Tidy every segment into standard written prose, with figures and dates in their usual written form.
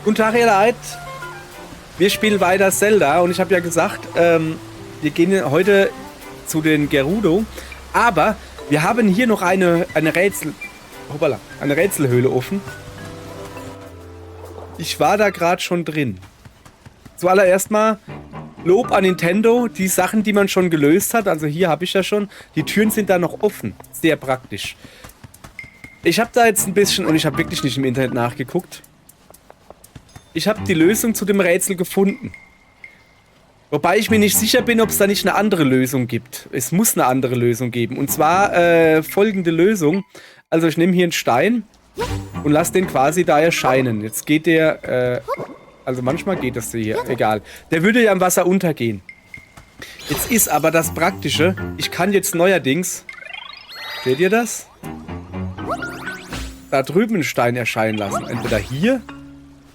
Guten Tag, ihr Leid. Wir spielen weiter Zelda und ich habe ja gesagt, wir gehen heute zu den Gerudo, aber wir haben hier noch eine Rätselhöhle offen. Ich war da gerade schon drin. Zuallererst mal Lob an Nintendo, die Sachen, die man schon gelöst hat, also hier habe ich ja schon, die Türen sind da noch offen. Sehr praktisch. Ich habe da jetzt ein bisschen, und ich habe wirklich nicht im Internet nachgeguckt, ich habe die Lösung zu dem Rätsel gefunden. Wobei ich mir nicht sicher bin, ob es da nicht eine andere Lösung gibt. Es muss eine andere Lösung geben. Und zwar folgende Lösung. Also ich nehme hier einen Stein und lasse den quasi da erscheinen. Jetzt geht der, also manchmal geht das hier, egal. Der würde ja im Wasser untergehen. Jetzt ist aber das Praktische, ich kann jetzt neuerdings, seht ihr das? Da drüben einen Stein erscheinen lassen. Entweder hier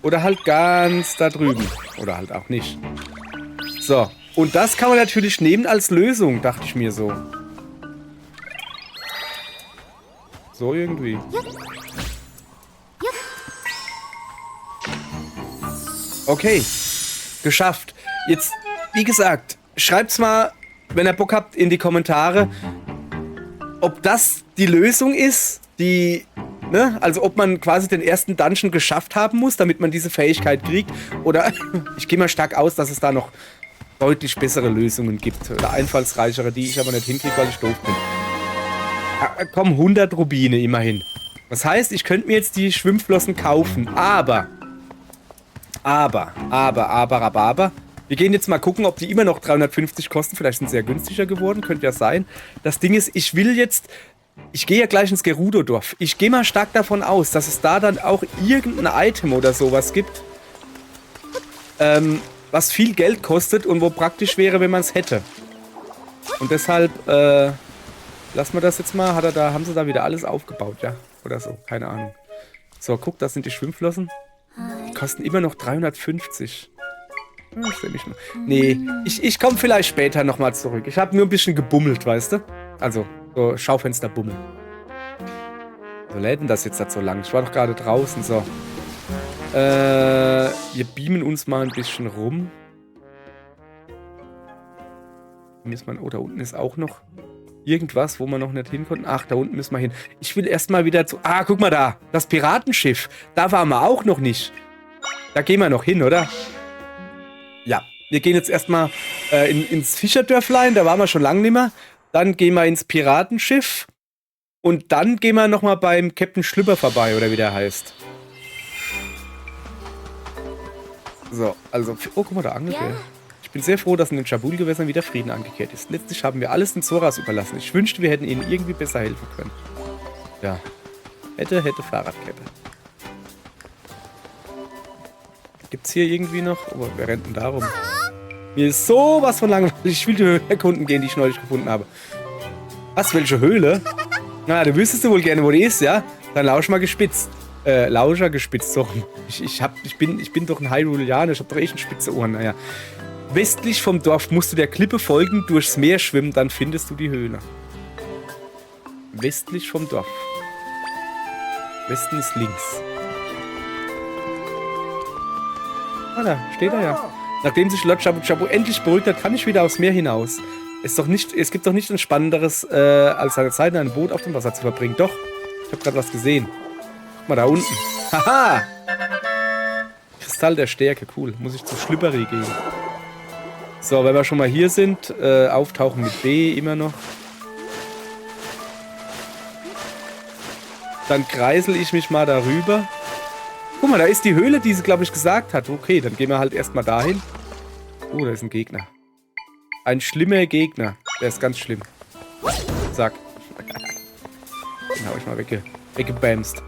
oder halt ganz da drüben. Oder halt auch nicht. So, und das kann man natürlich nehmen als Lösung, dachte ich mir so. So irgendwie. Okay, geschafft. Jetzt, wie gesagt, schreibt's mal, wenn ihr Bock habt, in die Kommentare, ob das die Lösung ist, die, ne, also ob man quasi den ersten Dungeon geschafft haben muss, damit man diese Fähigkeit kriegt, oder ich gehe mal stark aus, dass es da noch deutlich bessere Lösungen gibt, oder einfallsreichere, die ich aber nicht hinkriege, weil ich doof bin. Komm, 100 Rubine immerhin. Das heißt, ich könnte mir jetzt die Schwimmflossen kaufen, aber, wir gehen jetzt mal gucken, ob die immer noch 350 kosten. Vielleicht sind sie ja günstiger geworden, könnte ja sein. Das Ding ist, ich gehe ja gleich ins Gerudo-Dorf. Ich gehe mal stark davon aus, dass es da dann auch irgendein Item oder sowas gibt, was viel Geld kostet und wo praktisch wäre, wenn man es hätte. Und deshalb, lassen wir das jetzt mal. Haben sie da wieder alles aufgebaut, ja? Oder so, keine Ahnung. So, guck, das sind die Schwimmflossen. Die kosten immer noch 350. Nee, ich komme vielleicht später nochmal zurück. Ich habe nur ein bisschen gebummelt, weißt du? Also, so Schaufensterbummel. So lädt denn das jetzt so lang? Ich war doch gerade draußen, so. Wir beamen uns mal ein bisschen rum. Oh, da unten ist auch noch irgendwas, wo wir noch nicht hin konnten. Ach, da unten müssen wir hin. Ich will erstmal wieder zu... Ah, guck mal da. Das Piratenschiff. Da waren wir auch noch nicht. Da gehen wir noch hin, oder? Ja. Wir gehen jetzt erstmal ins Fischerdörflein. Da waren wir schon lange nicht mehr. Dann gehen wir ins Piratenschiff. Und dann gehen wir nochmal beim Captain Schlüpper vorbei, oder wie der heißt. So, also... Oh, guck mal, da angelt er. Ich bin sehr froh, dass in den Schabul-Gewässern wieder Frieden angekehrt ist. Letztlich haben wir alles den Zoras überlassen. Ich wünschte, wir hätten ihnen irgendwie besser helfen können. Ja. Hätte Fahrradkette. Gibt's hier irgendwie noch... Oh, wer rennt denn da rum? Mir ist sowas von langweilig. Ich will die Höhle erkunden gehen, die ich neulich gefunden habe. Was, welche Höhle? Na, du wüsstest du wohl gerne, wo die ist, ja? Dann lausch mal gespitzt. Lauscher gespitzt, so. Ich bin doch ein Hyruleaner, ich hab doch echt spitze Ohren, naja. Westlich vom Dorf musst du der Klippe folgen, durchs Meer schwimmen, dann findest du die Höhle. Westlich vom Dorf. Westen ist links. Ah, da steht er ja. Nachdem sich Lord Jabu Jabu endlich beruhigt hat, kann ich wieder aufs Meer hinaus. Es gibt doch nichts Spannenderes, als seine Zeit in einem Boot auf dem Wasser zu verbringen. Doch, ich habe gerade was gesehen. Guck mal da unten. Haha! Kristall der Stärke, cool. Muss ich zu Schlüpperi gehen. So, wenn wir schon mal hier sind, auftauchen mit B immer noch. Dann kreisel ich mich mal darüber. Guck mal, da ist die Höhle, die sie, glaube ich, gesagt hat. Okay, dann gehen wir halt erstmal dahin. Oh, da ist ein Gegner. Ein schlimmer Gegner. Der ist ganz schlimm. Zack. Den habe ich mal weggebamst.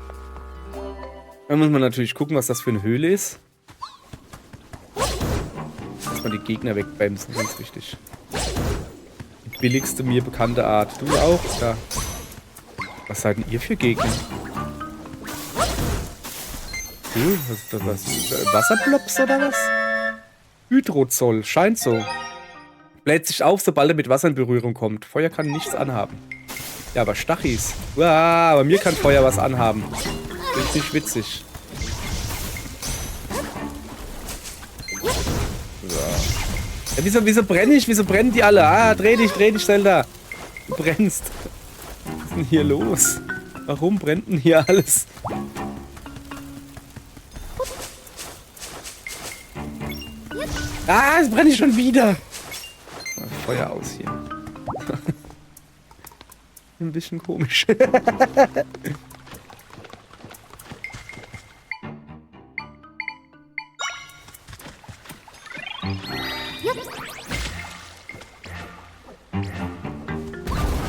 Dann muss man natürlich gucken, was das für eine Höhle ist. Erstmal die Gegner wegbamsen, ganz wichtig. Die billigste mir bekannte Art. Du auch? Ja. Was seid denn ihr für Gegner? Was ist das? Was? Wasserplops oder was? Hydrozoll, scheint so. Bläht sich auf, sobald er mit Wasser in Berührung kommt. Feuer kann nichts anhaben. Ja, aber Stachis. Uah, aber mir kann Feuer was anhaben. Witzig, witzig. Ja, wieso brenne ich? Wieso brennen die alle? Ah, dreh dich, Zelda. Du brennst. Was ist denn hier los? Warum brennt denn hier alles? Ah, es brenne ich schon wieder. Feuer aus hier. Ein bisschen komisch.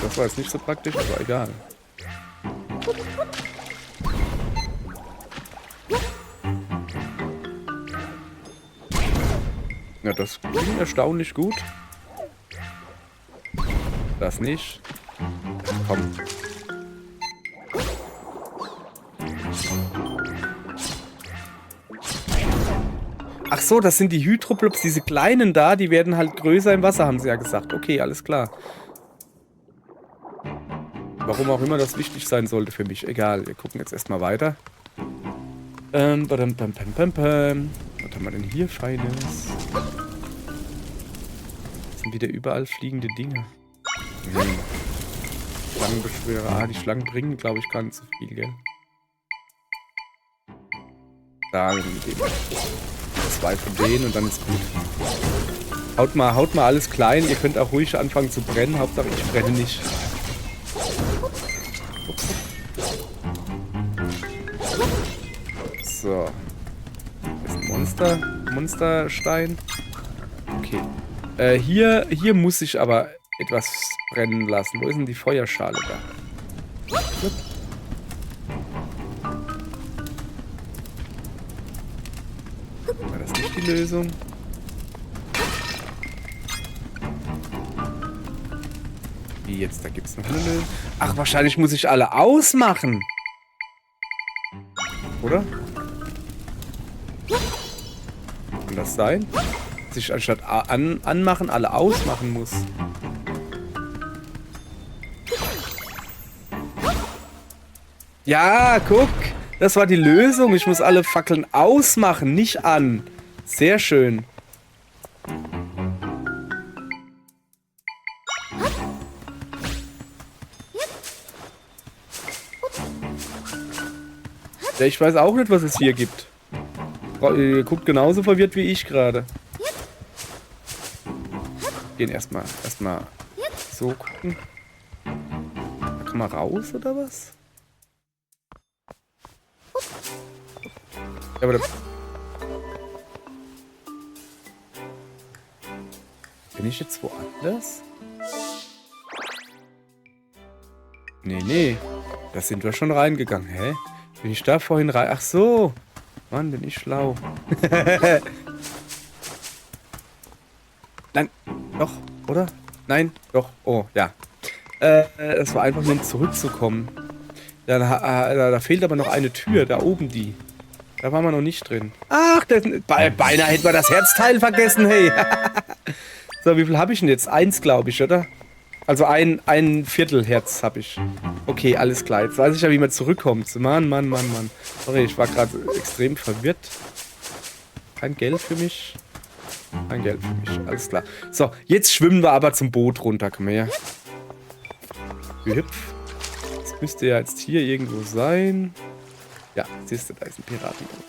Das war jetzt nicht so praktisch, aber egal. Ja, das ging erstaunlich gut. Das nicht. Komm. Ach so, das sind die Hydroplops, diese kleinen da, die werden halt größer im Wasser, haben sie ja gesagt. Okay, alles klar. Warum auch immer das wichtig sein sollte für mich. Egal, wir gucken jetzt erstmal weiter. Was haben wir denn hier Feines? Das sind wieder überall fliegende Dinge. Schlangenbeschwörer. Ah, die Schlangen bringen, glaube ich, gar nicht so viel, gell? Da, mit dem. 2 von denen und dann ist gut. Haut mal alles klein. Ihr könnt auch ruhig anfangen zu brennen. Hauptsache, ich brenne nicht. So. Das ist ein Monsterstein. Okay. Hier muss ich aber etwas brennen lassen. Wo ist denn die Feuerschale da? War das nicht die Lösung? Wie jetzt? Da gibt es noch eine Lösung. Ach, wahrscheinlich muss ich alle ausmachen. Oder? Kann das sein? Dass ich anstatt anmachen, alle ausmachen muss. Ja, guck. Das war die Lösung. Ich muss alle Fackeln ausmachen, nicht an. Sehr schön. Ja, ich weiß auch nicht, was es hier gibt. Ihr guckt genauso verwirrt wie ich gerade. Gehen erstmal so gucken. Da kann man raus oder was? Ja, aber da bin ich jetzt woanders? Nee. Da sind wir schon reingegangen. Hä? Bin ich da vorhin rein? Ach so. Mann, bin ich schlau. Nein, doch, oder? Nein, doch. Oh, ja. Das war einfach nur, um zurückzukommen. Ja, da fehlt aber noch eine Tür, da oben die. Da waren wir noch nicht drin. Ach, beinahe hätten wir das Herzteil vergessen, hey. So, wie viel habe ich denn jetzt? 1, glaube ich, oder? Also ein Viertel Herz habe ich. Okay, alles klar. Jetzt weiß ich ja, wie man zurückkommt. Mann. Sorry, ich war gerade extrem verwirrt. Kein Geld für mich. Kein Geld für mich. Alles klar. So, jetzt schwimmen wir aber zum Boot runter. Komm her. Hüpf. Das müsste ja jetzt hier irgendwo sein. Ja, siehst du, da ist ein Piratenboot.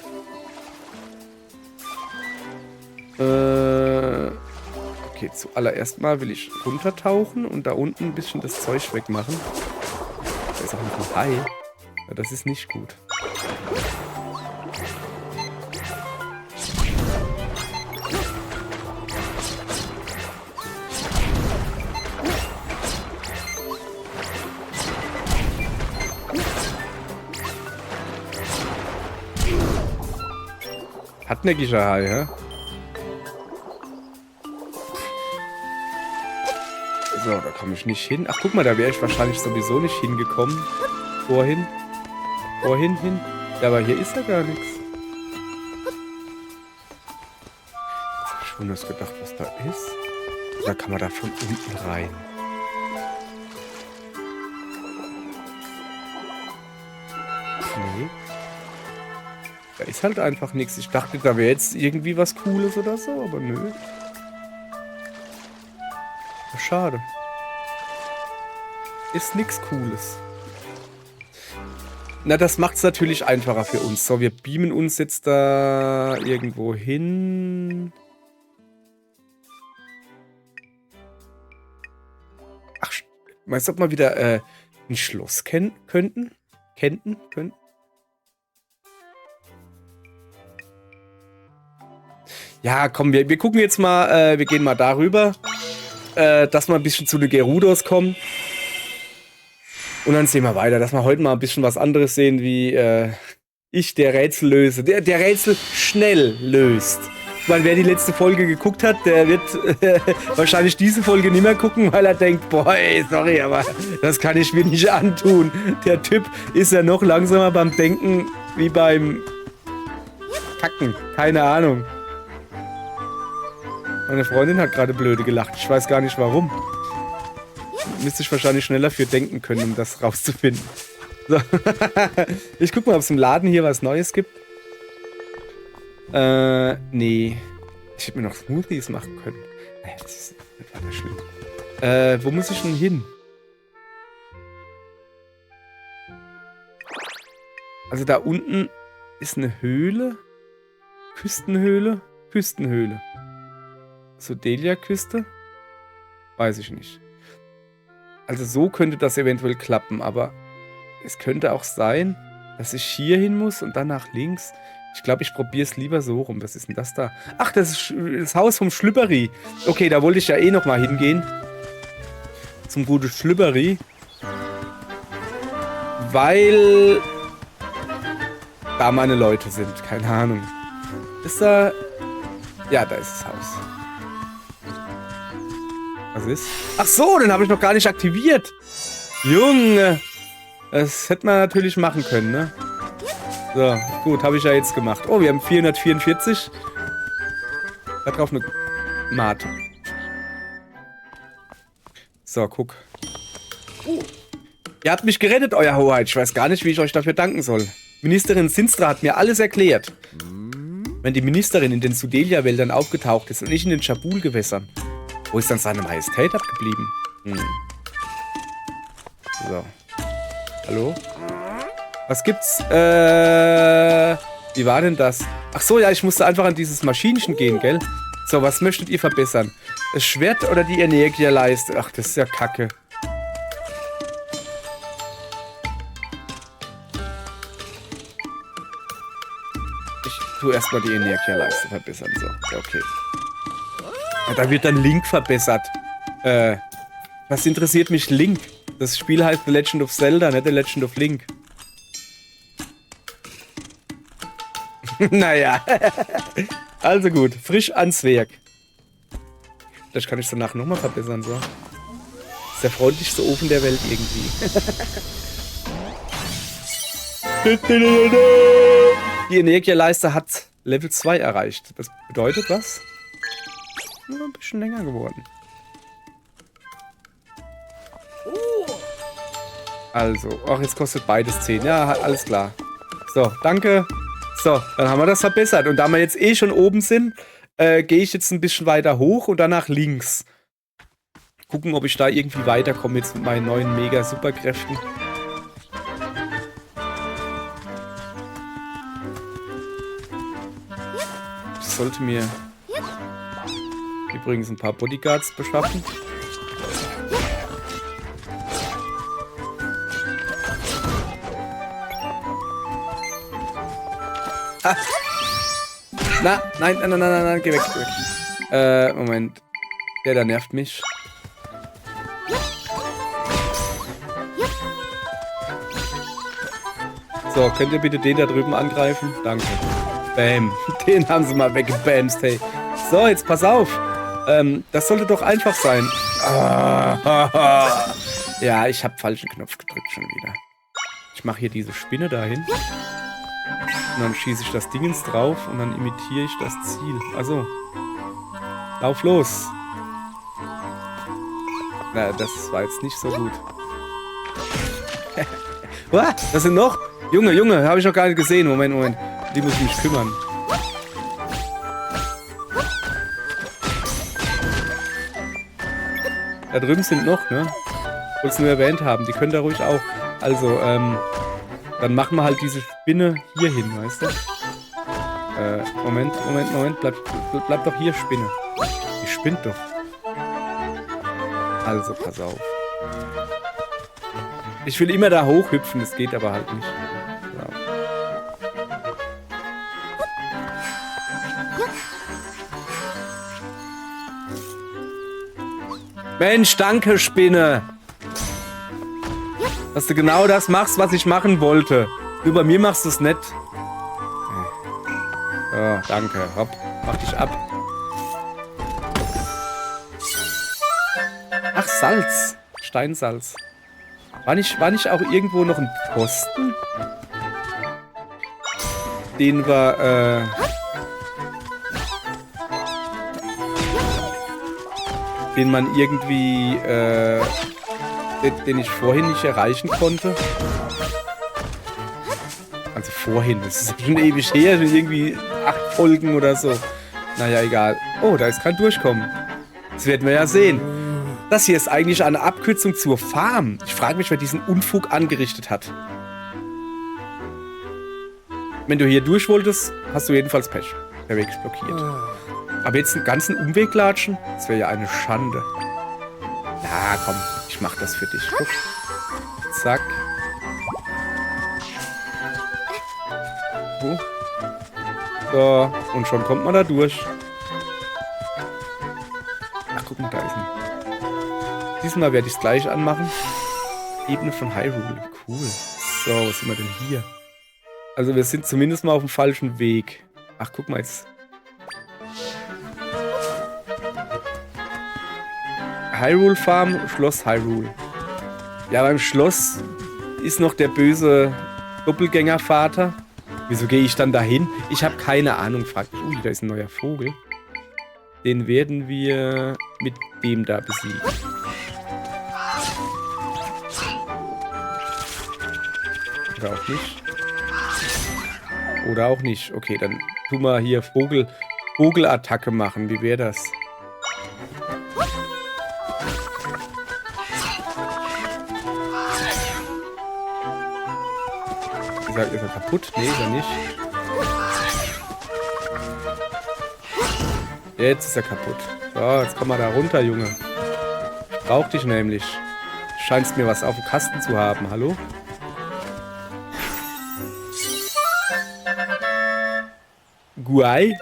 Okay, zuallererst mal will ich runtertauchen und da unten ein bisschen das Zeug wegmachen. Da ist auch noch ein Hai. Ja, das ist nicht gut. Hartnäckiger Hai, ja? So, da komme ich nicht hin. Ach, guck mal, da wäre ich wahrscheinlich sowieso nicht hingekommen. Vorhin hin. Ja, aber hier ist ja gar nichts. Jetzt habe ich wunders gedacht, was da ist. Da kann man da von unten rein. Nee. Da ist halt einfach nichts. Ich dachte, da wäre jetzt irgendwie was Cooles oder so, aber nö. Schade. Ist nichts Cooles. Na, das macht es natürlich einfacher für uns. So, wir beamen uns jetzt da irgendwo hin. Ach, meinst du, ob wir wieder ein Schloss könnten? Ja, komm, wir gucken jetzt mal, wir gehen mal darüber, dass wir ein bisschen zu den Gerudos kommen. Und dann sehen wir weiter, dass wir heute mal ein bisschen was anderes sehen, wie ich der Rätsel löse. Der Rätsel schnell löst. Weil wer die letzte Folge geguckt hat, der wird wahrscheinlich diese Folge nicht mehr gucken, weil er denkt, boah, ey, sorry, aber das kann ich mir nicht antun. Der Typ ist ja noch langsamer beim Denken wie beim Kacken. Keine Ahnung. Meine Freundin hat gerade blöde gelacht. Ich weiß gar nicht warum. Müsste ich wahrscheinlich schneller für denken können, um das rauszufinden. So. Ich guck mal, ob es im Laden hier was Neues gibt. Nee. Ich hätte mir noch Smoothies machen können. Das ist nicht weiter schlimm. Wo muss ich denn hin? Also da unten ist eine Höhle. Küstenhöhle. Küstenhöhle. Sodelia-Küste? Weiß ich nicht. Also so könnte das eventuell klappen, aber es könnte auch sein, dass ich hier hin muss und dann nach links. Ich glaube, ich probiere es lieber so rum. Was ist denn das da? Ach, das ist das Haus vom Schlüpperi. Okay, da wollte ich ja eh nochmal hingehen. Zum guten Schlüpperi. Weil da meine Leute sind. Keine Ahnung. Ist da... Ja, da ist das Haus. Was ist? Ach so, den habe ich noch gar nicht aktiviert. Junge. Das hätte man natürlich machen können, ne? So, gut, habe ich ja jetzt gemacht. Oh, wir haben 444. Da drauf eine Mate. So, guck. Ihr habt mich gerettet, Euer Hoheit. Ich weiß gar nicht, wie ich euch dafür danken soll. Ministerin Sinstra hat mir alles erklärt. Wenn die Ministerin in den Sudelia-Wäldern aufgetaucht ist und ich in den Schabul-Gewässern, wo ist dann seine Majestät abgeblieben? So. Hallo? Was gibt's? Wie war denn das? Ach so, ja, ich musste einfach an dieses Maschinchen gehen, gell? So, was möchtet ihr verbessern? Das Schwert oder die Energieleiste? Ach, das ist ja kacke. Ich tue erstmal die Energieleiste verbessern. So, ja, okay. Ja, da wird dann Link verbessert. Was interessiert mich Link? Das Spiel heißt The Legend of Zelda, nicht The Legend of Link. Naja. Also gut, frisch ans Werk. Vielleicht kann ich es danach nochmal verbessern, so. Das ist der freundlichste Ofen der Welt irgendwie. Die Energieleiste hat Level 2 erreicht. Das bedeutet was? Ein bisschen länger geworden. Also, ach, jetzt kostet beides 10. Ja, alles klar. So, danke. So, dann haben wir das verbessert. Und da wir jetzt eh schon oben sind, gehe ich jetzt ein bisschen weiter hoch und danach links. Gucken, ob ich da irgendwie weiterkomme jetzt mit meinen neuen Mega-Superkräften. Ich sollte mir übrigens ein paar Bodyguards beschaffen. Ah. Nein, geh weg. Moment. Der da nervt mich. So, könnt ihr bitte den da drüben angreifen? Danke. Bam. Den haben sie mal weggebamst, hey. So, jetzt pass auf. Das sollte doch einfach sein. Ja, ich habe falschen Knopf gedrückt schon wieder. Ich mache hier diese Spinne dahin. Und dann schieße ich das Dingens drauf und dann imitiere ich das Ziel. Also, lauf los. Na, das war jetzt nicht so gut. Was? Das sind noch? Junge, habe ich noch gar nicht gesehen. Moment. Die muss ich mich kümmern. Da drüben sind noch, ne? Wollte es nur erwähnt haben. Die können da ruhig auch. Also, dann machen wir halt diese Spinne hier hin, weißt du? Moment. Bleib doch hier, Spinne. Die spinnt doch. Also, pass auf. Ich will immer da hochhüpfen, das geht aber halt nicht. Ja. Mensch, danke, Spinne. Dass du genau das machst, was ich machen wollte. Nur bei mir machst du es nicht. Oh, danke. Hopp, mach dich ab. Ach, Salz. Steinsalz. War nicht auch irgendwo noch ein Posten? Den wir, den man irgendwie, den ich vorhin nicht erreichen konnte. Also vorhin, das ist schon ewig her, schon irgendwie 8 Folgen oder so. Naja, egal. Oh, da ist kein Durchkommen. Das werden wir ja sehen. Das hier ist eigentlich eine Abkürzung zur Farm. Ich frage mich, wer diesen Unfug angerichtet hat. Wenn du hier durch wolltest, hast du jedenfalls Pech. Der Weg ist blockiert. Aber jetzt einen ganzen Umweg latschen? Das wäre ja eine Schande. Na komm, ich mach das für dich. Guck. Zack. So, und schon kommt man da durch. Ach, guck mal, da ist ein... Diesmal werde ich es gleich anmachen. Ebene von Hyrule. Cool. So, was sind wir denn hier? Also wir sind zumindest mal auf dem falschen Weg. Ach, guck mal jetzt. Hyrule Farm, Schloss Hyrule. Ja, beim Schloss ist noch der böse Doppelgängervater. Wieso gehe ich dann dahin? Ich habe keine Ahnung. Fragt mich. Ui, da ist ein neuer Vogel. Den werden wir mit dem da besiegen. Oder auch nicht. Oder auch nicht. Okay, dann tun wir hier Vogelattacke machen. Wie wäre das? Ist er kaputt? Nee, ist er nicht. Jetzt ist er kaputt. So, jetzt komm mal da runter, Junge. Ich brauch dich nämlich. Du scheinst mir was auf dem Kasten zu haben. Hallo? Guai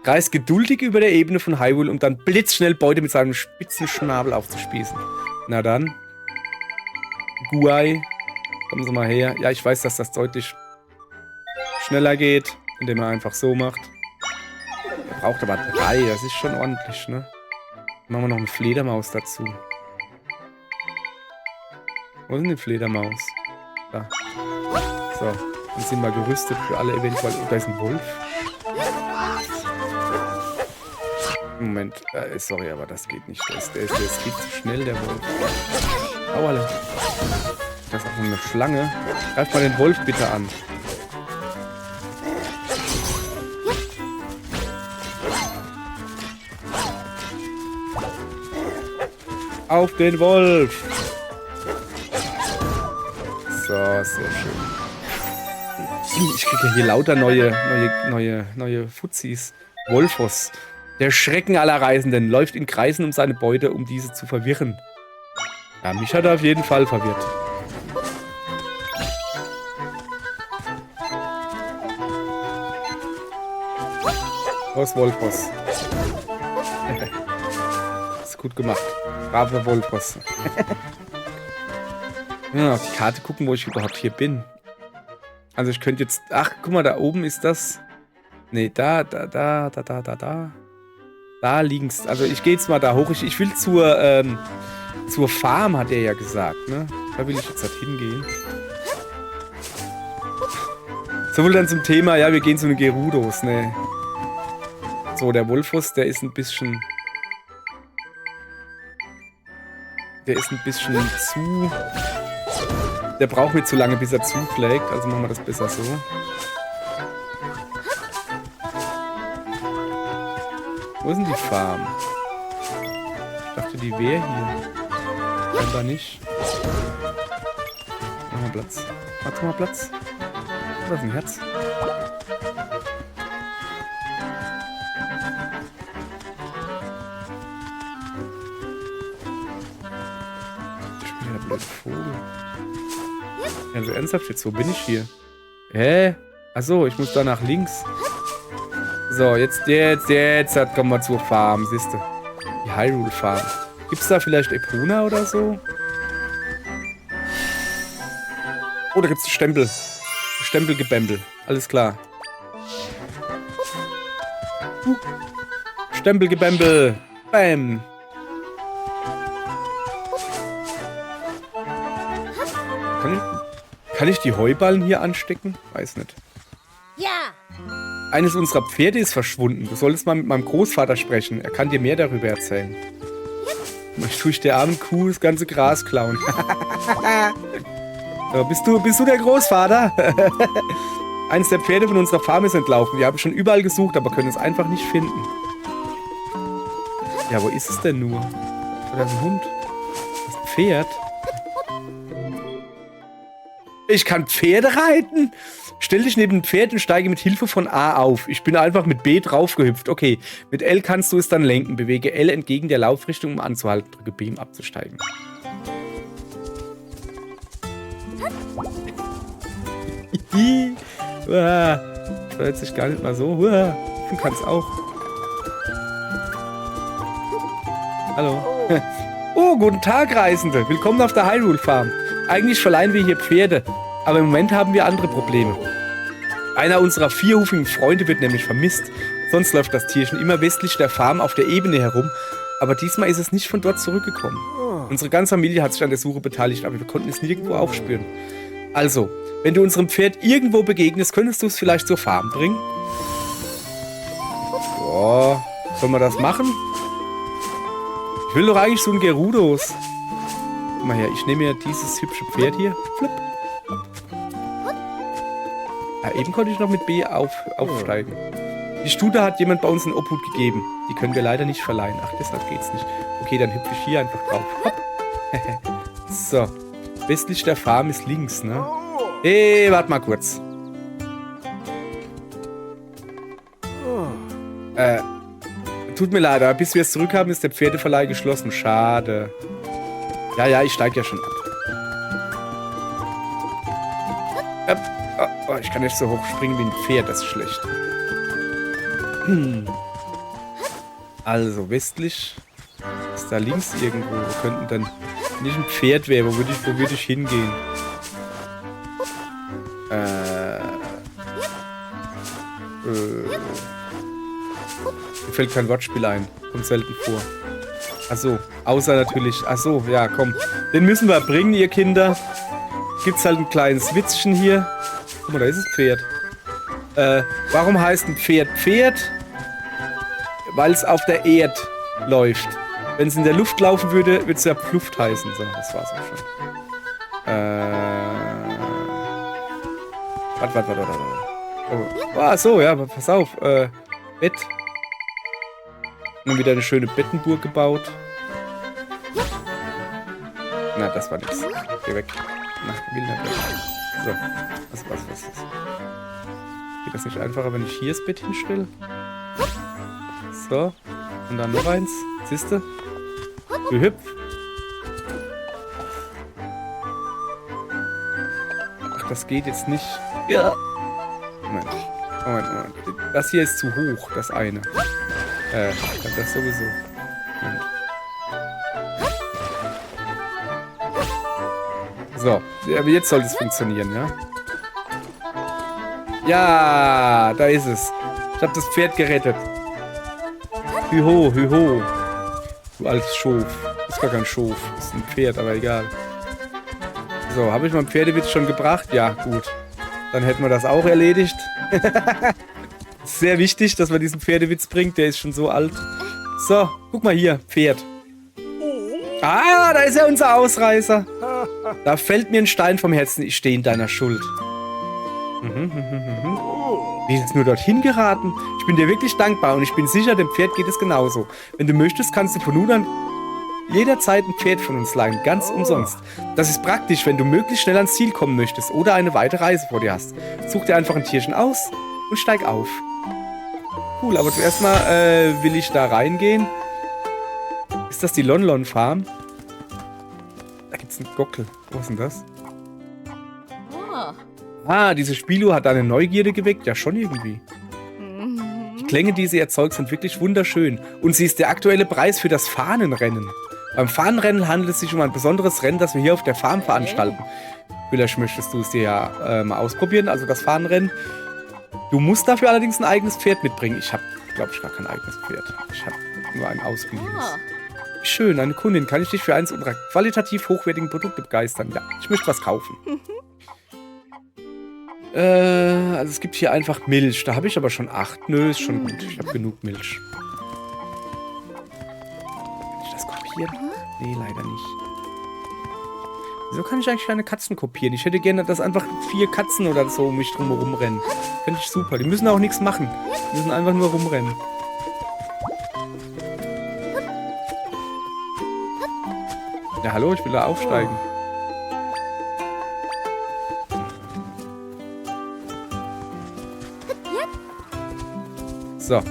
kreist geduldig über der Ebene von Hyrule, um dann blitzschnell Beute mit seinem spitzen Schnabel aufzuspießen. Na dann. Guai. Kommen Sie mal her. Ja, ich weiß, dass das deutlich schneller geht, indem man einfach so macht. Er braucht aber 3, das ist schon ordentlich, ne? Dann machen wir noch eine Fledermaus dazu. Wo ist denn die Fledermaus? Da. So, dann sind wir gerüstet für alle eventuell... Oh, da ist ein Wolf. Moment, sorry, aber das geht nicht. Der ist viel zu schnell, der Wolf. Auerle. Das ist auch noch eine Schlange. Greif mal den Wolf bitte an. Auf den Wolf! So, sehr schön. Ich kriege ja hier lauter neue Fuzis. Wolfos. Der Schrecken aller Reisenden läuft in Kreisen um seine Beute, um diese zu verwirren. Ja, mich hat er auf jeden Fall verwirrt. Aus Wolfos. Ist gut gemacht. Brave Wolfos. Ja, auf die Karte gucken, wo ich überhaupt hier bin. Also ich könnte jetzt... Ach, guck mal, da oben ist das... Nee, da. Da links. Also ich gehe jetzt mal da hoch. Ich will zur Farm, hat er ja gesagt, ne? Da will ich jetzt halt hingehen. So wohl dann zum Thema, ja, wir gehen zu den Gerudos, ne? So, der Wolfos, der ist ein bisschen... Der ist ein bisschen zu... Der braucht mir zu lange, bis er zuschlägt. Also machen wir das besser so. Wo ist denn die Farm? Ich dachte, die wäre hier. Scheinbar nicht. Mach mal Platz. Mach mal Platz. Da ist ein Herz. Ich bin ja der blöde Vogel. Ja, also ernsthaft jetzt, wo bin ich hier? Hä? Achso, ich muss da nach links. So, jetzt kommen wir zur Farm, siehst du. Die Hyrule Farm. Gibt's da vielleicht Epona oder so? Oh, da gibt's Stempel. Stempelgebämbel. Alles klar. Stempelgebämbel. Bam. Kann ich die Heuballen hier anstecken? Weiß nicht. Ja. Eines unserer Pferde ist verschwunden. Du solltest mal mit meinem Großvater sprechen. Er kann dir mehr darüber erzählen. Ich tue der armen Kuh das ganze Gras klauen. So, bist du der Großvater? Eines der Pferde von unserer Farm ist entlaufen. Wir haben schon überall gesucht, aber können es einfach nicht finden. Ja, wo ist es denn nur? Oder ein Hund? Das ist ein Pferd. Ich kann Pferde reiten? Stell dich neben ein Pferd und steige mit Hilfe von A auf. Ich bin einfach mit B draufgehüpft. Okay, mit L kannst du es dann lenken. Bewege L entgegen der Laufrichtung, um anzuhalten. Drücke B, um abzusteigen. Das hört sich gar nicht mal so. Du kannst auch. Hallo. Oh, guten Tag, Reisende. Willkommen auf der Hyrule Farm. Eigentlich verleihen wir hier Pferde, aber im Moment haben wir andere Probleme. Einer unserer vierhufigen Freunde wird nämlich vermisst. Sonst läuft das Tierchen immer westlich der Farm auf der Ebene herum, aber diesmal ist es nicht von dort zurückgekommen. Unsere ganze Familie hat sich an der Suche beteiligt, aber wir konnten es nirgendwo aufspüren. Also, wenn du unserem Pferd irgendwo begegnest, könntest du es vielleicht zur Farm bringen? Boah, sollen wir das machen? Ich will doch eigentlich so ein Gerudos. Guck mal her, ich nehme mir dieses hübsche Pferd hier. Flip. Ja, eben konnte ich noch mit B aufsteigen. Die Stute hat jemand bei uns in Obhut gegeben. Die können wir leider nicht verleihen. Ach, deshalb geht's nicht. Okay, dann hüpfe ich hier einfach drauf. Hopp. So. Westlich der Farm ist links, ne? Hey, warte mal kurz. Tut mir leid, aber bis wir es zurückhaben, ist der Pferdeverleih geschlossen. Schade. Ja, ich steige ja schon ab. Oh, ich kann nicht so hoch springen wie ein Pferd, das ist schlecht. Also, westlich ist da links irgendwo. Wir könnten dann nicht ein Pferd wäre. Wo würde ich hingehen? Mir fällt kein Wortspiel ein. Kommt selten vor. Achso, außer natürlich. Achso, ja, komm. Den müssen wir bringen, ihr Kinder. Gibt's halt ein kleines Witzchen hier. Guck mal, da ist das Pferd. Warum heißt ein Pferd Pferd? Weil es auf der Erde läuft. Wenn es in der Luft laufen würde, würde es ja Pfluft heißen. So, das war's auch schon. Warte. Oh. Ah, so, ja, pass auf. Bett. Und wieder eine schöne Bettenburg gebaut. Na, das war nichts. Geh weg. Na, will nicht weg. So, was. Geht das nicht einfacher, wenn ich hier das Bett hinstelle? So. Und dann noch eins. Siehst du? Hüpf. Ach, das geht jetzt nicht. Ja. Moment. Das hier ist zu hoch, das eine. Das sowieso. Moment. So, aber jetzt soll es funktionieren, ja? Ja, da ist es. Ich habe das Pferd gerettet. Hüho. Du altes Schof. Das ist gar kein Schof. Das ist ein Pferd, aber egal. So, habe ich meinen Pferdewitz schon gebracht? Ja, gut. Dann hätten wir das auch erledigt. Sehr wichtig, dass man diesen Pferdewitz bringt. Der ist schon so alt. So, guck mal hier. Pferd. Ah, da ist ja unser Ausreißer. Da fällt mir ein Stein vom Herzen. Ich stehe in deiner Schuld. Wie ist es nur dorthin geraten? Ich bin dir wirklich dankbar und ich bin sicher, dem Pferd geht es genauso. Wenn du möchtest, kannst du von nun an jederzeit ein Pferd von uns leihen, ganz umsonst. Das ist praktisch, wenn du möglichst schnell ans Ziel kommen möchtest oder eine weite Reise vor dir hast. Such dir einfach ein Tierchen aus und steig auf. Cool, aber zuerst mal will ich da reingehen. Ist das die Lon-Lon Farm? Da gibt's einen Gockel. Was ist denn das? Ah, diese Spielu hat eine Neugierde geweckt. Ja, schon irgendwie. Die Klänge, die sie erzeugt, sind wirklich wunderschön. Und sie ist der aktuelle Preis für das Fahnenrennen. Beim Fahnenrennen handelt es sich um ein besonderes Rennen, das wir hier auf der Farm veranstalten. Vielleicht möchtest du es dir ja mal ausprobieren, also das Fahnenrennen. Du musst dafür allerdings ein eigenes Pferd mitbringen. Ich habe, glaube ich, gar kein eigenes Pferd. Ich habe nur ein ausgeliehenes. Schön, eine Kundin. Kann ich dich für eines unserer qualitativ hochwertigen Produkte begeistern? Ja, ich möchte was kaufen. Also es gibt hier einfach Milch. Da habe ich aber schon 8. Nö, ist schon gut. Ich habe genug Milch. Kann ich das kopieren? Nee, leider nicht. Wieso kann ich eigentlich keine Katzen kopieren? Ich hätte gerne, dass einfach 4 Katzen oder so um mich drumherum rennen. Finde ich super. Die müssen auch nichts machen. Die müssen einfach nur rumrennen. Ja, hallo, ich will da aufsteigen. So.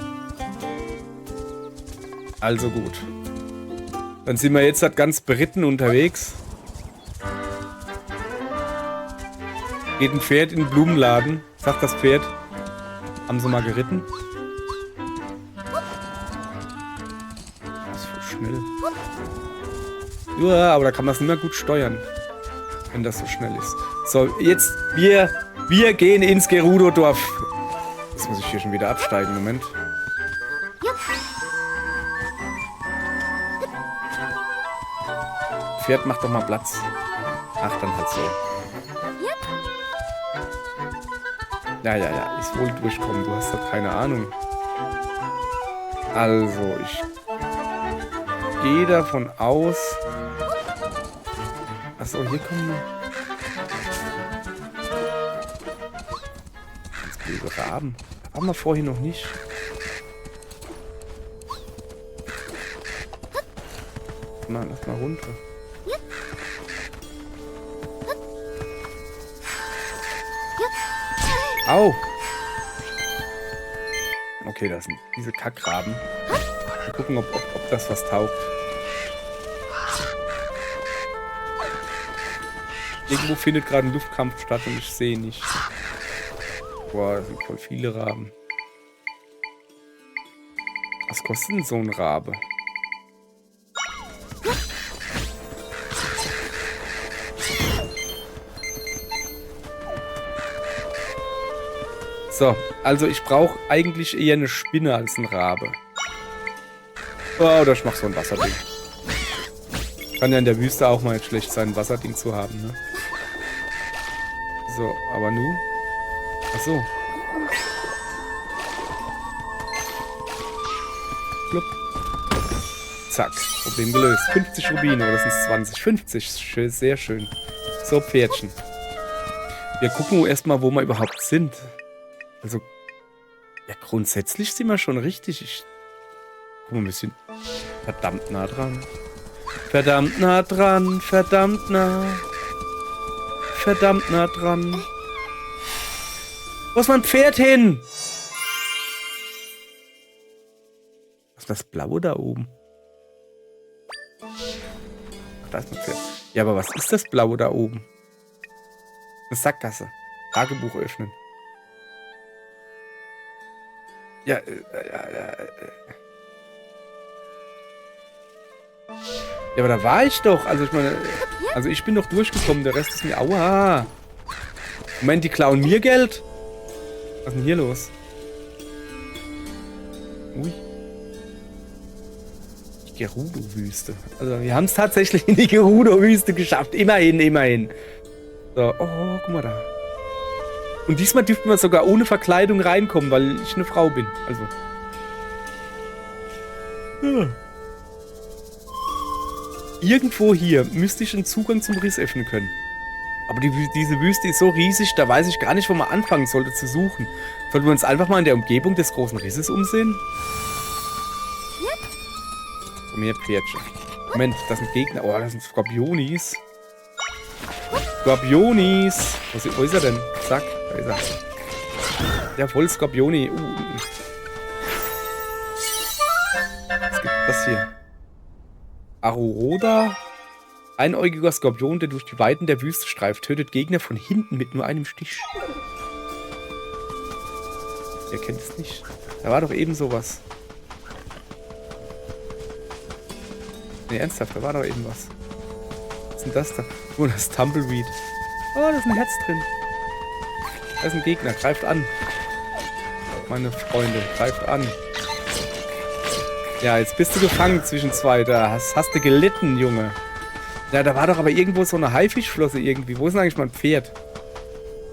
Also gut. Dann sind wir jetzt halt ganz beritten unterwegs. Geht ein Pferd in den Blumenladen. Sagt das Pferd. Haben sie mal geritten? Das ist voll schnell. Ja, aber da kann man es nicht mehr gut steuern. Wenn das so schnell ist. So, jetzt, wir gehen ins Gerudo-Dorf. Jetzt muss ich hier schon wieder absteigen. Moment. Pferd, mach doch mal Platz. Ach, dann halt so. Ja, ist wohl durchkommen. Du hast doch keine Ahnung. Also, ich gehe davon aus... Achso, hier kommen wir. Ganz böse Raben. Haben wir vorhin noch nicht. Lass mal runter. Au! Okay, das sind diese Kackraben. Mal gucken, ob das was taugt. Irgendwo findet gerade ein Luftkampf statt und ich sehe nicht. Boah, das sind voll viele Raben. Was kostet denn so ein Rabe? So, also ich brauche eigentlich eher eine Spinne als ein Rabe. Oh, oder ich mache so ein Wasserding. Kann ja in der Wüste auch mal nicht schlecht sein, ein Wasserding zu haben, ne? So, aber nu? Ach so. Plupp. Zack, Problem gelöst. 50 Rubine, oder das sind 20. 50, schön, sehr schön. So, Pferdchen. Wir gucken erstmal, wo wir überhaupt sind. Also, ja, grundsätzlich sind wir schon richtig. Guck mal ein bisschen. Verdammt nah dran. Verdammt nah dran. Verdammt nah. Verdammt nah dran. Wo ist mein Pferd hin? Was ist das Blaue da oben? Ach, da ist mein Pferd. Ja, aber was ist das Blaue da oben? Eine Sackgasse. Tagebuch öffnen. Ja, Ja, aber da war ich doch. Also ich meine, also ich bin doch durchgekommen. Der Rest ist mir... Aua. Moment, die klauen mir Geld? Was ist denn hier los? Ui. Die Gerudo-Wüste. Also wir haben es tatsächlich in die Gerudo-Wüste geschafft. Immerhin, immerhin. So, oh, guck mal da. Und diesmal dürften wir sogar ohne Verkleidung reinkommen, weil ich eine Frau bin. Also. Hm. Irgendwo hier müsste ich einen Zugang zum Riss öffnen können. Aber diese Wüste ist so riesig, da weiß ich gar nicht, wo man anfangen sollte zu suchen. Sollten wir uns einfach mal in der Umgebung des großen Risses umsehen? Komm her, Pferdchen. Moment, das sind Gegner. Oh, das sind Skorpionis. Skorpionis. Wo ist er denn? Zack, da ist er. Ja, voll Skorpioni. Was gibt das hier? Aruroda. Einäugiger Skorpion, der durch die Weiten der Wüste streift, tötet Gegner von hinten mit nur einem Stich. Wer kennt es nicht? Da war doch eben sowas. Ne, ernsthaft, da war doch eben was. Was ist denn das da? Oh, das ist Tumbleweed. Oh, da ist ein Herz drin. Da ist ein Gegner, greift an. Meine Freunde, greift an. Ja, jetzt bist du gefangen zwischen zwei. Da hast du gelitten, Junge. Ja, da war doch aber irgendwo so eine Haifischflosse irgendwie. Wo ist denn eigentlich mein Pferd?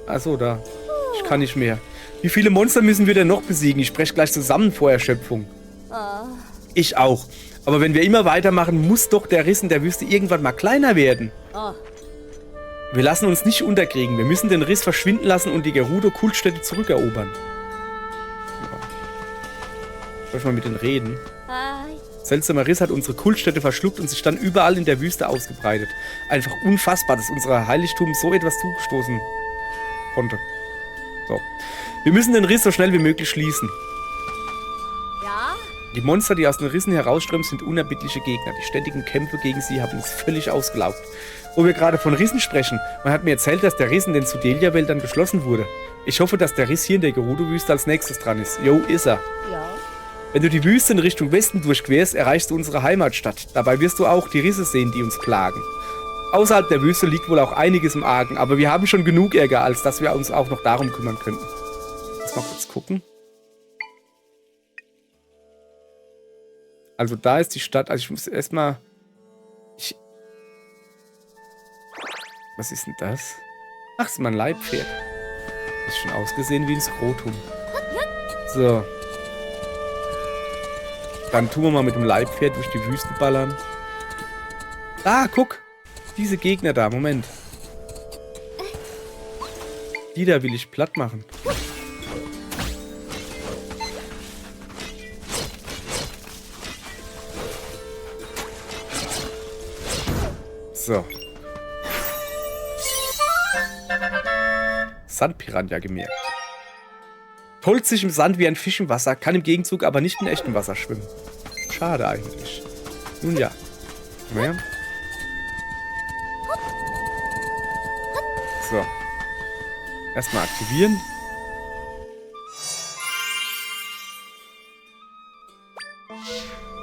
Achso, da. Ich kann nicht mehr. Wie viele Monster müssen wir denn noch besiegen? Ich spreche gleich zusammen vor Erschöpfung. Ich auch. Aber wenn wir immer weitermachen, muss doch der Riss in der Wüste irgendwann mal kleiner werden. Wir lassen uns nicht unterkriegen. Wir müssen den Riss verschwinden lassen und die Gerudo-Kultstätte zurückerobern. Soll ich mal mit denen reden? Seltsamer Riss hat unsere Kultstätte verschluckt und sich dann überall in der Wüste ausgebreitet. Einfach unfassbar, dass unser Heiligtum so etwas zugestoßen konnte. So. Wir müssen den Riss so schnell wie möglich schließen. Ja? Die Monster, die aus den Rissen herausströmen, sind unerbittliche Gegner. Die ständigen Kämpfe gegen sie haben uns völlig ausgelaugt. Wo wir gerade von Rissen sprechen, man hat mir erzählt, dass der Riss in den Sudelia-Wäldern geschlossen wurde. Ich hoffe, dass der Riss hier in der Gerudo-Wüste als nächstes dran ist. Jo, ist er. Ja. Wenn du die Wüste in Richtung Westen durchquerst, erreichst du unsere Heimatstadt. Dabei wirst du auch die Risse sehen, die uns plagen. Außerhalb der Wüste liegt wohl auch einiges im Argen, aber wir haben schon genug Ärger, als dass wir uns auch noch darum kümmern könnten. Lass mal kurz gucken. Also da ist die Stadt, also ich muss erstmal... Was ist denn das? Ach, das ist mein Leibpferd. Das ist schon ausgesehen wie ein Skrotum. So. Dann tun wir mal mit dem Leibpferd durch die Wüste ballern. Ah, guck. Diese Gegner da. Moment. Die da will ich platt machen. So. Sandpiranha gemerkt. Tollt sich im Sand wie ein Fisch im Wasser, kann im Gegenzug aber nicht in echtem Wasser schwimmen. Schade eigentlich. Nun ja. Naja. So. Erstmal aktivieren.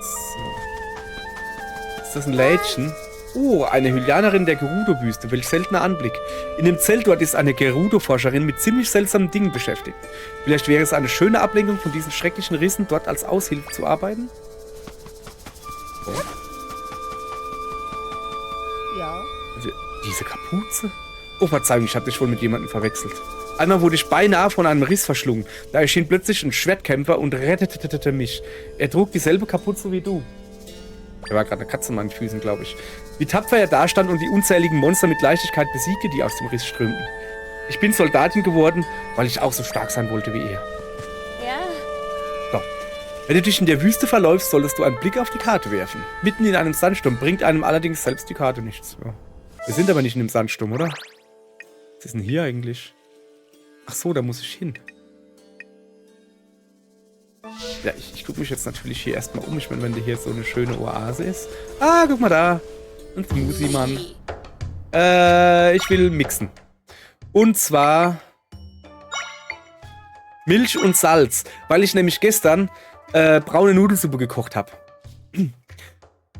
So. Ist das ein Lädchen? Oh, eine Hylianerin der Gerudo-Wüste. Welch seltener Anblick. In dem Zelt dort ist eine Gerudo-Forscherin mit ziemlich seltsamen Dingen beschäftigt. Vielleicht wäre es eine schöne Ablenkung von diesen schrecklichen Rissen, dort als Aushilfe zu arbeiten? Oh. Ja. Diese Kapuze? Oh, Verzeihung, ich habe dich wohl mit jemandem verwechselt. Einmal wurde ich beinahe von einem Riss verschlungen. Da erschien plötzlich ein Schwertkämpfer und rettete mich. Er trug dieselbe Kapuze wie du. Er war gerade eine Katze an meinen Füßen, glaube ich. Wie tapfer er dastand und die unzähligen Monster mit Leichtigkeit besiegte, die aus dem Riss strömten. Ich bin Soldatin geworden, weil ich auch so stark sein wollte wie er. Ja. So. Wenn du dich in der Wüste verläufst, solltest du einen Blick auf die Karte werfen. Mitten in einem Sandsturm bringt einem allerdings selbst die Karte nichts. Ja. Wir sind aber nicht in einem Sandsturm, oder? Was ist denn hier eigentlich? Ach so, da muss ich hin. Ja, ich gucke mich jetzt natürlich hier erstmal um. Ich meine, wenn hier so eine schöne Oase ist. Ah, guck mal da. Ein Smoothie, Mann. Ich will mixen. Und zwar Milch und Salz. Weil ich nämlich gestern braune Nudelsuppe gekocht habe.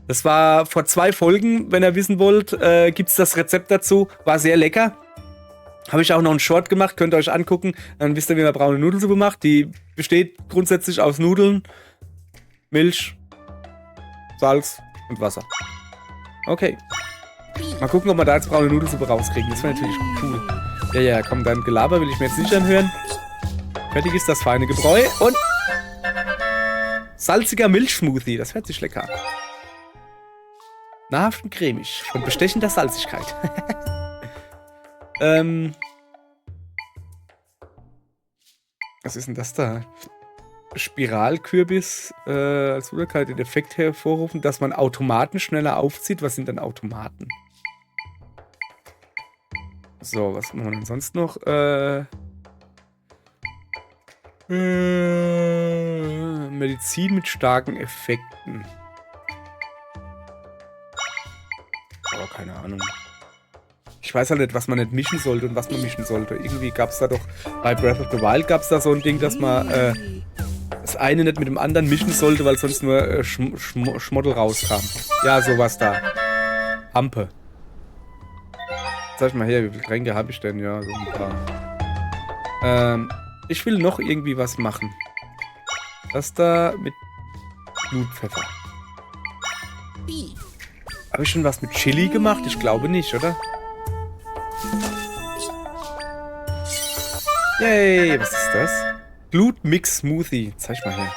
Das war vor 2 Folgen, wenn ihr wissen wollt. Gibt es das Rezept dazu. War sehr lecker. Habe ich auch noch einen Short gemacht, könnt ihr euch angucken. Dann wisst ihr, wie man braune Nudelsuppe macht. Die besteht grundsätzlich aus Nudeln, Milch, Salz und Wasser. Okay. Mal gucken, ob wir da jetzt braune Nudelsuppe rauskriegen. Das wäre natürlich cool. Ja, komm, dein Gelaber will ich mir jetzt nicht anhören. Fertig ist das feine Gebräu und salziger Milchsmoothie. Das hört sich lecker an. Nahrhaft und cremig, von bestechender Salzigkeit. Was ist denn das da? Spiralkürbis als Ruder kann den Effekt hervorrufen, dass man Automaten schneller aufzieht. Was sind denn Automaten? So, was machen wir denn sonst noch? Medizin mit starken Effekten. Oh, keine Ahnung. Ich weiß halt nicht, was man nicht mischen sollte und was man mischen sollte. Irgendwie gab es da doch, bei Breath of the Wild gab es da so ein Ding, dass man das eine nicht mit dem anderen mischen sollte, weil sonst nur Schmoddel rauskam. Ja, sowas da. Ampe. Zeig mal her, wie viele Tränke habe ich denn? Ja, so ein paar. Ich will noch irgendwie was machen. Das da mit Blutpfeffer. Habe ich schon was mit Chili gemacht? Ich glaube nicht, oder? Yay, was ist das? Blutmix Smoothie. Zeig mal her.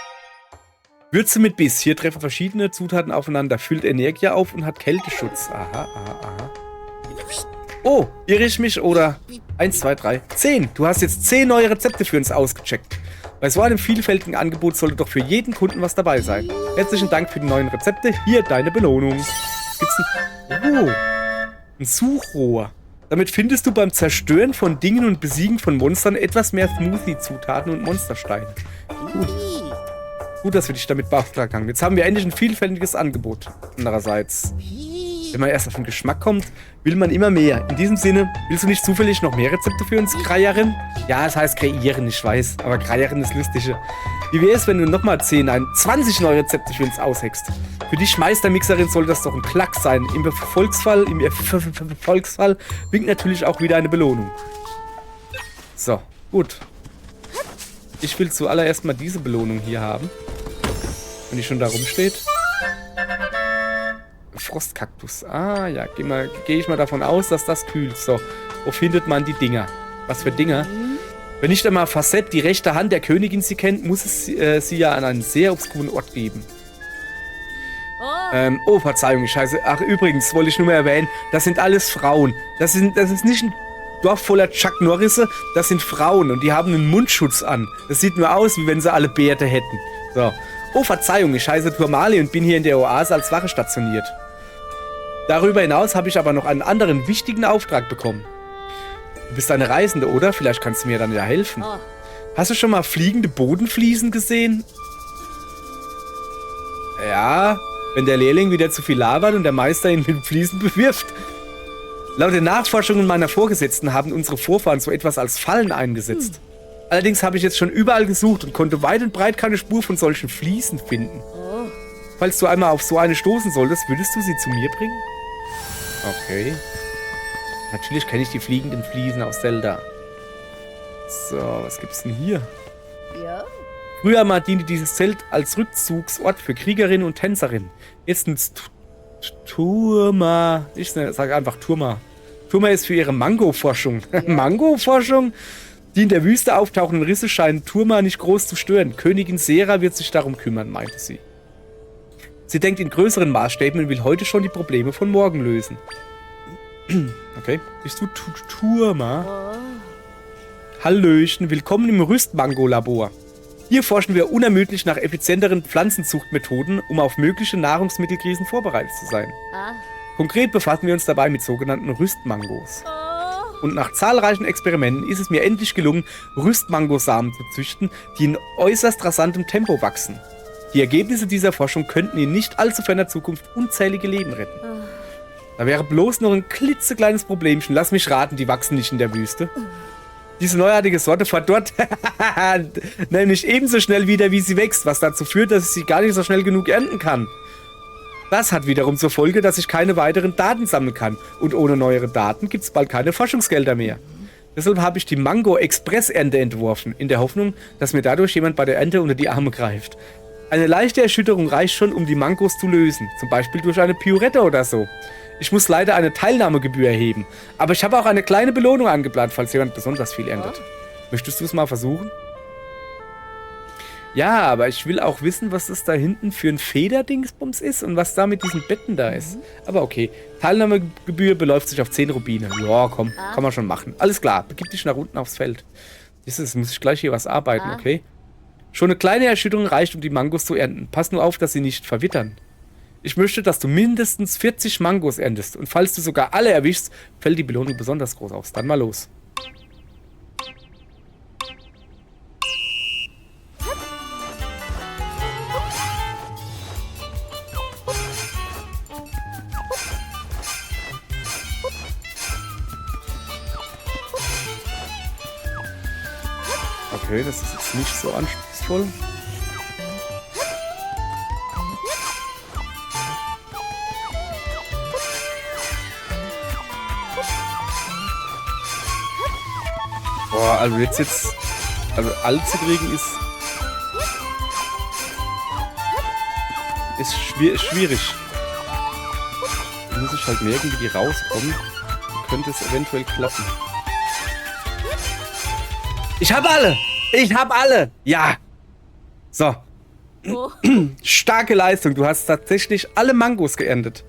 Würze mit Biss. Hier treffen verschiedene Zutaten aufeinander. Füllt Energie auf und hat Kälteschutz. Aha, aha, aha. Oh, irre ich mich oder? 1, 2, 3, 10. Du hast jetzt 10 neue Rezepte für uns ausgecheckt. Bei so einem vielfältigen Angebot sollte doch für jeden Kunden was dabei sein. Herzlichen Dank für die neuen Rezepte. Hier deine Belohnung. Was gibt's denn? Oh, ein Suchrohr. Damit findest du beim Zerstören von Dingen und Besiegen von Monstern etwas mehr Smoothie-Zutaten und Monstersteine. Gut. Gut, dass wir dich damit beauftragt haben. Jetzt haben wir endlich ein vielfältiges Angebot. Andererseits, wenn man erst auf den Geschmack kommt, will man immer mehr. In diesem Sinne, willst du nicht zufällig noch mehr Rezepte für uns, Kreierin? Ja, es heißt kreieren, ich weiß. Aber Kreierin ist lustiger. Wie wäre es, wenn du nochmal 20 neue Rezepte für uns ausheckst? Für dich Meistermixerin soll das doch ein Klack sein. Im Erfolgsfall winkt natürlich auch wieder eine Belohnung. So, gut. Ich will zuallererst mal diese Belohnung hier haben. Wenn die schon da rumsteht. Frostkaktus. Ah, ja, gehe ich mal davon aus, dass das kühlt. So, wo findet man die Dinger? Was für Dinger? Wenn nicht einmal Facette, die rechte Hand der Königin, sie kennt, muss es sie ja an einen sehr obskuren Ort geben. Oh, Verzeihung, scheiße. Ach, übrigens, wollte ich nur mal erwähnen, das sind alles Frauen. Das ist nicht ein Dorf voller Chuck Norrisse, das sind Frauen und die haben einen Mundschutz an. Das sieht nur aus, wie wenn sie alle Bärte hätten. So. Oh, Verzeihung, ich heiße Turmali und bin hier in der Oase als Wache stationiert. Darüber hinaus habe ich aber noch einen anderen wichtigen Auftrag bekommen. Du bist eine Reisende, oder? Vielleicht kannst du mir dann ja helfen. Oh. Hast du schon mal fliegende Bodenfliesen gesehen? Ja, wenn der Lehrling wieder zu viel labert und der Meister ihn mit Fliesen bewirft. Laut den Nachforschungen meiner Vorgesetzten haben unsere Vorfahren so etwas als Fallen eingesetzt. Allerdings habe ich jetzt schon überall gesucht und konnte weit und breit keine Spur von solchen Fliesen finden. Oh. Falls du einmal auf so eine stoßen solltest, würdest du sie zu mir bringen? Okay. Natürlich kenne ich die fliegenden Fliesen aus Zelda. So, was gibt's denn hier? Ja. Früher mal diente dieses Zelt als Rückzugsort für Kriegerinnen und Tänzerinnen. Jetzt ein Turma. Ich sage einfach Turma. Turma ist für ihre Mango-Forschung. Ja. Mango-Forschung? Die in der Wüste auftauchenden Risse scheinen Turma nicht groß zu stören. Königin Sera wird sich darum kümmern, meinte sie. Sie denkt in größeren Maßstäben und will heute schon die Probleme von morgen lösen. Okay. Bist du Turma? Hallöchen, willkommen im Rüstmango-Labor. Hier forschen wir unermüdlich nach effizienteren Pflanzenzuchtmethoden, um auf mögliche Nahrungsmittelkrisen vorbereitet zu sein. Ah. Konkret befassen wir uns dabei mit sogenannten Rüstmangos. Oh. Und nach zahlreichen Experimenten ist es mir endlich gelungen, Rüstmangosamen zu züchten, die in äußerst rasantem Tempo wachsen. Die Ergebnisse dieser Forschung könnten in nicht allzu ferner Zukunft unzählige Leben retten. Da wäre bloß noch ein klitzekleines Problemchen. Lass mich raten, die wachsen nicht in der Wüste. Diese neuartige Sorte verdorrt nämlich ebenso schnell wieder, wie sie wächst, was dazu führt, dass ich sie gar nicht so schnell genug ernten kann. Das hat wiederum zur Folge, dass ich keine weiteren Daten sammeln kann. Und ohne neuere Daten gibt es bald keine Forschungsgelder mehr. Deshalb habe ich die Mango-Express-Ernte entworfen, in der Hoffnung, dass mir dadurch jemand bei der Ernte unter die Arme greift. Eine leichte Erschütterung reicht schon, um die Mangos zu lösen. Zum Beispiel durch eine Pirouette oder so. Ich muss leider eine Teilnahmegebühr erheben. Aber ich habe auch eine kleine Belohnung angeplant, falls jemand besonders viel erntet. Möchtest du es mal versuchen? Ja, aber ich will auch wissen, was das da hinten für ein Federdingsbums ist und was da mit diesen Betten da ist. Aber okay. Teilnahmegebühr beläuft sich auf 10 Rubine. Ja, komm, kann man schon machen. Alles klar, begib dich nach unten aufs Feld. Jetzt muss ich gleich hier was arbeiten, okay? Schon eine kleine Erschütterung reicht, um die Mangos zu ernten. Pass nur auf, dass sie nicht verwittern. Ich möchte, dass du mindestens 40 Mangos erntest. Und falls du sogar alle erwischst, fällt die Belohnung besonders groß aus. Dann mal los. Okay, das ist jetzt nicht so anspruchsvoll. Boah, also also alle zu kriegen ist schwierig. Da muss ich halt merken, wie die rauskommen. Dann könnte es eventuell klappen. Ich habe alle! Ich habe alle! Ja! So. Oh. Starke Leistung. Du hast tatsächlich alle Mangos geerntet.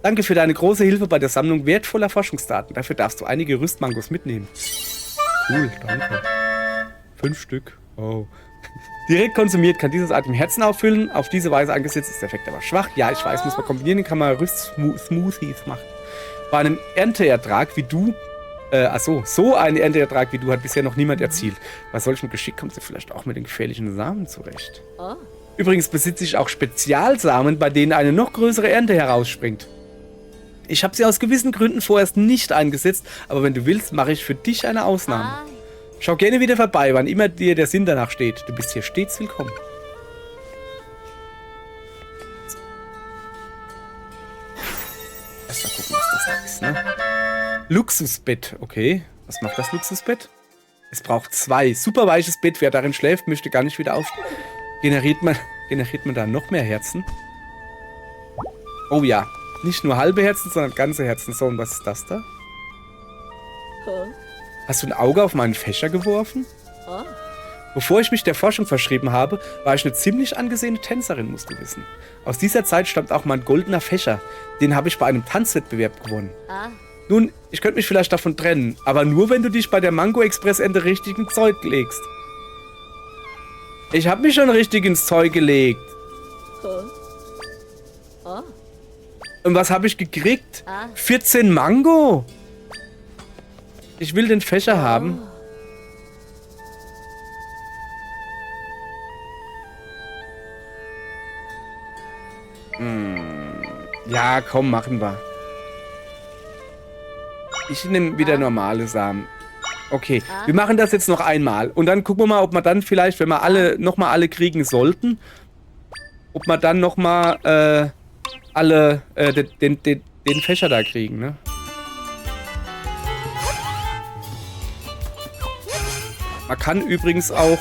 Danke für deine große Hilfe bei der Sammlung wertvoller Forschungsdaten. Dafür darfst du einige Rüstmangos mitnehmen. Cool, danke. 5 Stück. Oh. Direkt konsumiert kann dieses Item Herzen auffüllen. Auf diese Weise angesetzt ist der Effekt aber schwach. Ja, ich weiß, muss man kombinieren, kann man Rüst-Smoothies machen. Bei einem Ernteertrag wie du, so einen Ernteertrag wie du hat bisher noch niemand erzielt. Bei solchem Geschick kommst du vielleicht auch mit den gefährlichen Samen zurecht. Oh. Übrigens besitze ich auch Spezialsamen, bei denen eine noch größere Ernte herausspringt. Ich habe sie aus gewissen Gründen vorerst nicht eingesetzt, aber wenn du willst, mache ich für dich eine Ausnahme. Schau gerne wieder vorbei, wann immer dir der Sinn danach steht. Du bist hier stets willkommen. Erst mal gucken, was das da ist, ne? Luxusbett, okay. Was macht das Luxusbett? Es braucht 2. Super weiches Bett. Wer darin schläft, möchte gar nicht wieder auf. Generiert man da noch mehr Herzen? Oh ja. Nicht nur halbe Herzen, sondern ganze Herzen. So, und was ist das da? Hast du ein Auge auf meinen Fächer geworfen? Oh. Bevor ich mich der Forschung verschrieben habe, war ich eine ziemlich angesehene Tänzerin, musst du wissen. Aus dieser Zeit stammt auch mein goldener Fächer. Den habe ich bei einem Tanzwettbewerb gewonnen. Nun, ich könnte mich vielleicht davon trennen, aber nur, wenn du dich bei der Mango Express Ente richtig ins Zeug legst. Ich habe mich schon richtig ins Zeug gelegt. Oh. Und was habe ich gekriegt? 14 Mango. Ich will den Fächer haben. Ja, komm, machen wir. Ich nehme wieder normale Samen. Okay, wir machen das jetzt noch einmal. Und dann gucken wir mal, ob wir dann vielleicht, wenn wir nochmal alle kriegen sollten, ob wir dann nochmal den Fächer da kriegen, ne? Man kann übrigens auch,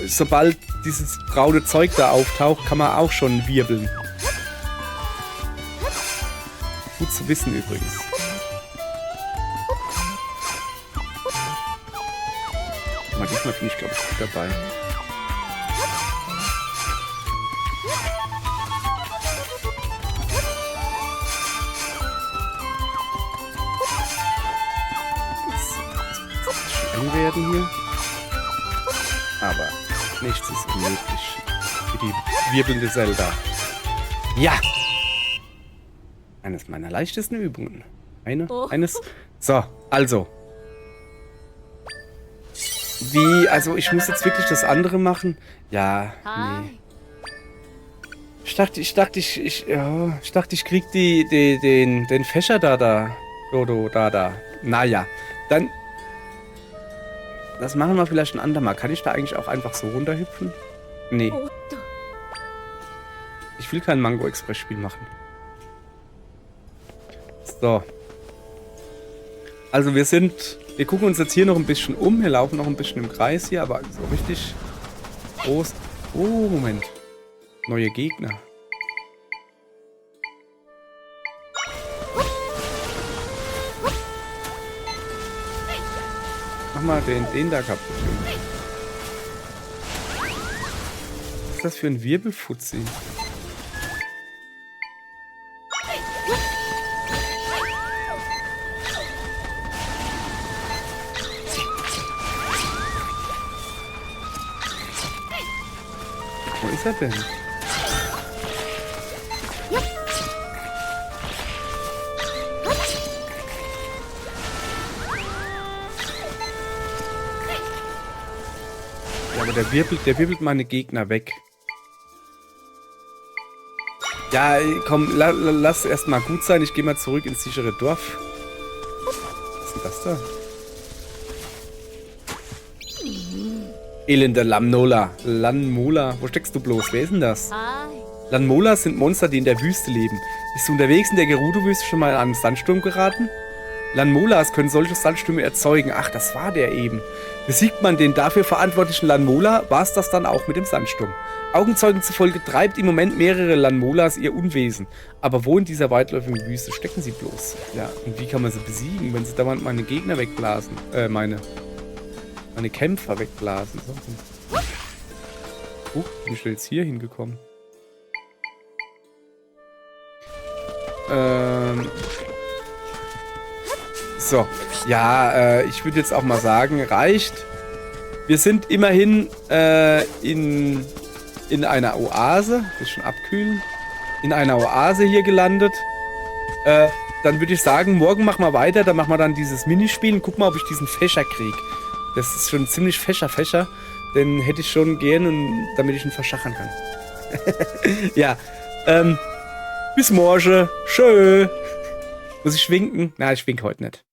sobald dieses braune Zeug da auftaucht, kann man auch schon wirbeln. Gut zu wissen übrigens. Aber diesmal bin ich, glaube ich, gut dabei. Eng werden hier. Aber nichts ist unmöglich. Für die wirbelnde Zelda. Ja! Eines meiner leichtesten Übungen. Eines. So, also. Wie? Also, ich muss jetzt wirklich das andere machen? Ja, nee. Ich dachte, ich krieg den Fächer da. Dodo, da. Naja, dann. Das machen wir vielleicht ein andermal. Kann ich da eigentlich auch einfach so runterhüpfen? Nee. Ich will kein Mango Express Spiel machen. So. Also wir gucken uns jetzt hier noch ein bisschen um. Wir laufen noch ein bisschen im Kreis hier, aber so richtig groß. Oh, Moment. Neue Gegner. Mach mal den da kaputt. ist das für ein Wirbelfutzi? Wo ist er denn? Ja, aber der wirbelt meine Gegner weg. Ja, komm, lass erstmal gut sein. Ich gehe mal zurück ins sichere Dorf. Was ist denn das da? Elender Lanmola. Wo steckst du bloß? Wer ist denn das? Hi. Lanmolas sind Monster, die in der Wüste leben. Bist du unterwegs in der Gerudo-Wüste schon mal an einen Sandsturm geraten? Lanmolas können solche Sandstürme erzeugen. Ach, das war der eben. Besiegt man den dafür verantwortlichen Lanmola, war es das dann auch mit dem Sandsturm. Augenzeugen zufolge treibt im Moment mehrere Lanmolas ihr Unwesen. Aber wo in dieser weitläufigen Wüste stecken sie bloß? Ja, und wie kann man sie besiegen, wenn sie dauernd meine Gegner wegblasen? Meine Kämpfer wegblasen. Bin ich jetzt hier hingekommen? So, ja, ich würde jetzt auch mal sagen, reicht. Wir sind immerhin in einer Oase, das ist schon abkühlen, in einer Oase hier gelandet. Dann würde ich sagen, morgen machen wir weiter, dann machen wir dann dieses Minispiel und gucken mal, ob ich diesen Fächer kriege. Das ist schon ziemlich Fächer, den hätte ich schon gern, damit ich ihn verschachern kann. Ja, bis morgen. Tschö. Muss ich schwinken? Na, ich schwink heute nicht.